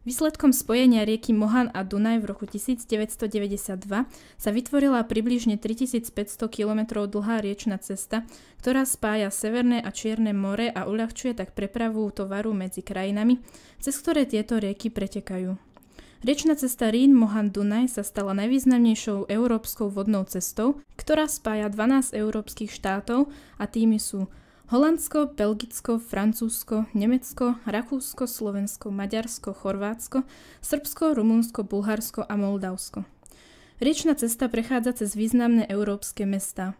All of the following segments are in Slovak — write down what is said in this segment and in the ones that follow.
Výsledkom spojenia rieky Mohan a Dunaj v roku 1992 sa vytvorila približne 3500 km dlhá riečna cesta, ktorá spája Severné a Čierne more a uľahčuje tak prepravu tovaru medzi krajinami, cez ktoré tieto rieky pretekajú. Riečna cesta Rín-Mohan-Dunaj sa stala najvýznamnejšou európskou vodnou cestou, ktorá spája 12 európskych štátov a tými sú Holandsko, Belgicko, Francúzsko, Nemecko, Rakúsko, Slovensko, Maďarsko, Chorvátsko, Srbsko, Rumunsko, Bulharsko a Moldavsko. Riečna cesta prechádza cez významné európske mestá.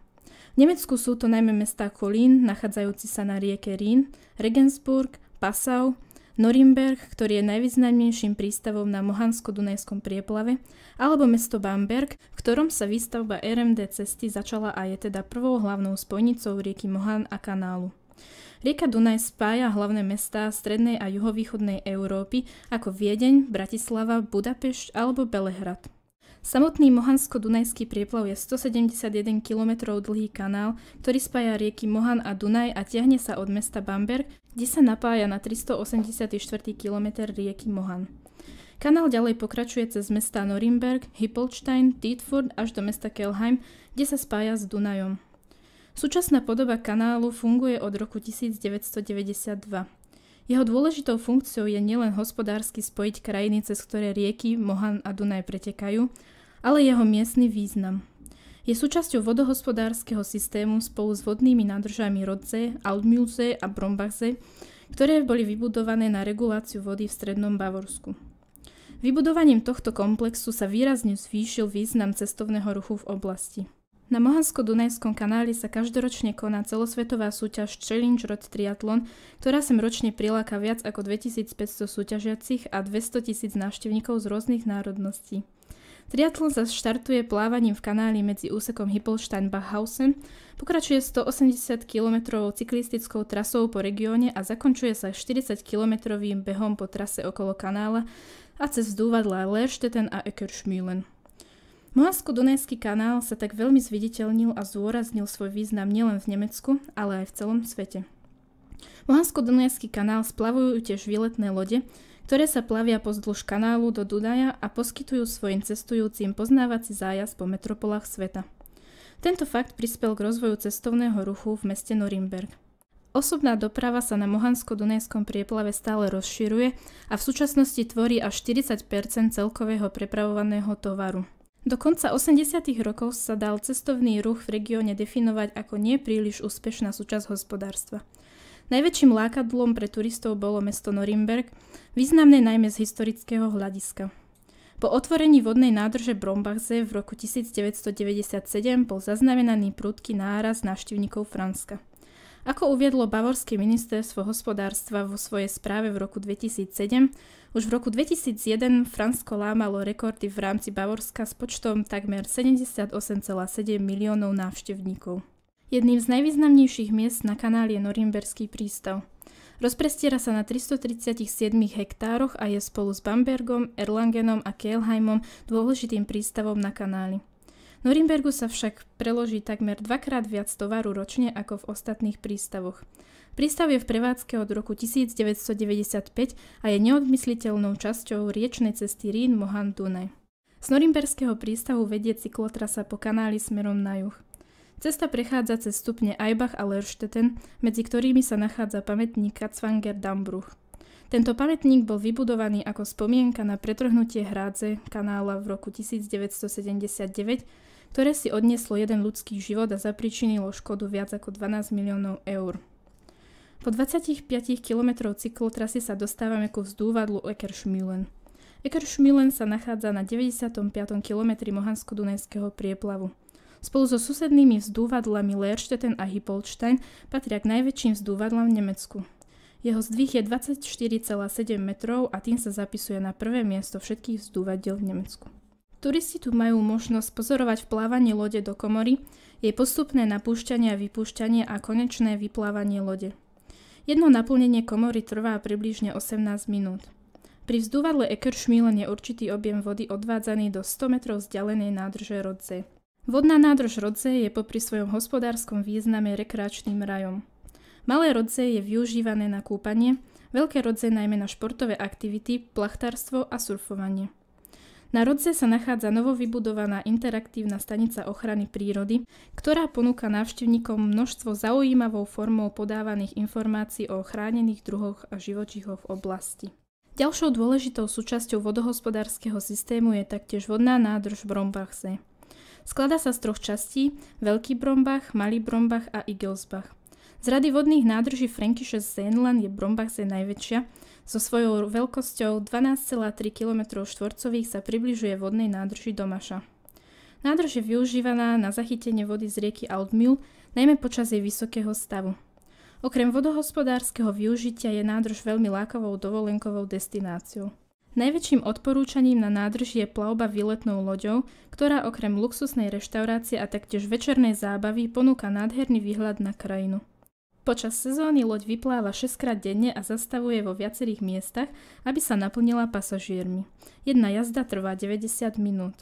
V Nemecku sú to najmä mestá Kolín, nachádzajúci sa na rieke Rín, Regensburg, Passau, Norimberg, ktorý je najvýznamnejším prístavom na Mohansko-Dunajskom prieplave, alebo mesto Bamberg, v ktorom sa výstavba RMD cesty začala a je teda prvou hlavnou spojnicou rieky Mohan a kanálu. Rieka Dunaj spája hlavné mestá strednej a juhovýchodnej Európy ako Viedeň, Bratislava, Budapešť alebo Belehrad. Samotný Mohansko-Dunajský prieplav je 171 km dlhý kanál, ktorý spája rieky Mohan a Dunaj a tiahne sa od mesta Bamberg, kde sa napája na 384 km rieky Mohan. Kanál ďalej pokračuje cez mestá Norimberg, Hippolstein, Dietfurt až do mesta Kelheim, kde sa spája s Dunajom. Súčasná podoba kanálu funguje od roku 1992. Jeho dôležitou funkciou je nielen hospodársky spojiť krajiny, cez ktoré rieky Mohan a Dunaj pretekajú, ale jeho miestny význam. Je súčasťou vodohospodárskeho systému spolu s vodnými nádržami Rodzee, Altmühlsee a Brombachsee, ktoré boli vybudované na reguláciu vody v strednom Bavorsku. Vybudovaním tohto komplexu sa výrazne zvýšil význam cestovného ruchu v oblasti. Na Mohansko-Dunajskom kanáli sa každoročne koná celosvetová súťaž Challenge Road Triathlon, ktorá sem ročne priláka viac ako 2500 súťažiacich a 200 000 návštevníkov z rôznych národností. Triatlon sa štartuje plávaním v kanáli medzi úsekom Hippolstein-Bachhausen, pokračuje 180 km cyklistickou trasou po regióne a zakončuje sa 40-kilometrovým behom po trase okolo kanála a cez vzdúvadlá Lerstetten a Eckerschmühlen. Mohansko-Dunajský kanál sa tak veľmi zviditeľnil a zdôraznil svoj význam nielen v Nemecku, ale aj v celom svete. Mohansko-Dunajský kanál splavujú tiež výletné lode, ktoré sa plavia pozdĺž kanálu do Dunaja a poskytujú svojim cestujúcim poznávací zájazd po metropolách sveta. Tento fakt prispel k rozvoju cestovného ruchu v meste Norimberg. Osobná doprava sa na Mohansko-Dunajskom prieplave stále rozširuje a v súčasnosti tvorí až 40% celkového prepravovaného tovaru. Do konca 80. rokov sa dal cestovný ruch v regióne definovať ako nie príliš úspešná súčasť hospodárstva. Najväčším lákadlom pre turistov bolo mesto Norimberg, významné najmä z historického hľadiska. Po otvorení vodnej nádrže Brombachsee v roku 1997 bol zaznamenaný prudký nárast návštevníkov Franska. Ako uviedlo Bavorské ministerstvo hospodárstva vo svojej správe v roku 2007, už v roku 2001 Fransko lámalo rekordy v rámci Bavorska s počtom takmer 78,7 miliónov návštevníkov. Jedným z najvýznamnejších miest na kanáli je Norimberský prístav. Rozprestiera sa na 337 hektároch a je spolu s Bambergom, Erlangenom a Kelheimom dôležitým prístavom na kanáli. Norimbergu sa však preloží takmer dvakrát viac tovaru ročne ako v ostatných prístavoch. Prístav je v prevádzke od roku 1995 a je neodmysliteľnou časťou riečnej cesty Rín-Mohan-Dunaj. Z Norimberského prístavu vedie cyklotrasa po kanáli smerom na juh. Cesta prechádza cez stupne Aibach a Lerstetten, medzi ktorými sa nachádza pamätník Katzwanger Dammbruch. Tento pamätník bol vybudovaný ako spomienka na pretrhnutie hrádze kanála v roku 1979, ktoré si odnieslo jeden ľudský život a zapričinilo škodu viac ako 12 miliónov eur. Po 25 km cyklotrasy sa dostávame ku vzdúvadlu Eckerschmühlen. Eckerschmühlen sa nachádza na 95. kilometri Mohansko-Dunajského prieplavu. Spolu so susednými vzdúvadlami Lerstetten a Hippolstein patria k najväčším vzdúvadlám v Nemecku. Jeho zdvih je 24,7 metrov a tým sa zapisuje na prvé miesto všetkých vzdúvadiel v Nemecku. Turisti tu majú možnosť pozorovať vplávanie lode do komory, jej postupné napúšťanie a vypúšťanie a konečné vyplávanie lode. Jedno naplnenie komory trvá približne 18 minút. Pri vzdúvadle Eckerschmielen je určitý objem vody odvádzaný do 100 metrov vzdialenej nádrže Rodzej. Vodná nádrž Rodzej je popri svojom hospodárskom význame rekreačným rajom. Malé Rodzej je využívané na kúpanie, veľké Rodzej najmä na športové aktivity, plachtárstvo a surfovanie. Na Rodzej sa nachádza novovybudovaná interaktívna stanica ochrany prírody, ktorá ponúka návštevníkom množstvo zaujímavou formou podávaných informácií o chránených druhoch a živočíchoch v oblasti. Ďalšou dôležitou súčasťou vodohospodárskeho systému je taktiež vodná nádrž Brombachsee. Skladá sa z 3 častí: Veľký Brombach, Malý Brombach a Igelsbach. Z rady vodných nádrží Fränkisches Seenland je Brombachsee najväčšia. So svojou veľkosťou 12,3 km² sa približuje vodnej nádrži Domaša. Nádrž je využívaná na zachytenie vody z rieky Altmühl, najmä počas jej vysokého stavu. Okrem vodohospodárskeho využitia je nádrž veľmi lákavou dovolenkovou destináciou. Najväčším odporúčaním na nádrži je plavba výletnou loďou, ktorá okrem luxusnej reštaurácie a taktiež večernej zábavy ponúka nádherný výhľad na krajinu. Počas sezóny loď vypláva 6-krát denne a zastavuje vo viacerých miestach, aby sa naplnila pasažiermi. Jedna jazda trvá 90 minút.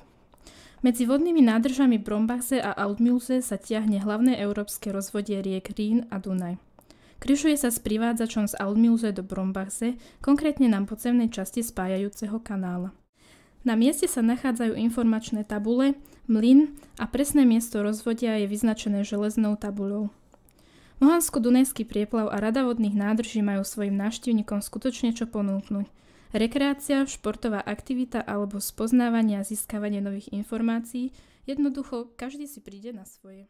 Medzi vodnými nádržami Brombachsee a Altmühlsee sa tiahne hlavné európske rozvodie riek Rín a Dunaj. Križuje sa s privádzačom z Altmühlsee do Brombachsee, konkrétne na podzemnej časti spájajúceho kanála. Na mieste sa nachádzajú informačné tabule, mlyn a presné miesto rozvodia je vyznačené železnou tabuľou. Mohansko-Dunajský prieplav a rada vodných nádrží majú svojim návštevníkom skutočne čo ponúknuť. Rekreácia, športová aktivita alebo spoznávanie a získavanie nových informácií, jednoducho každý si príde na svoje.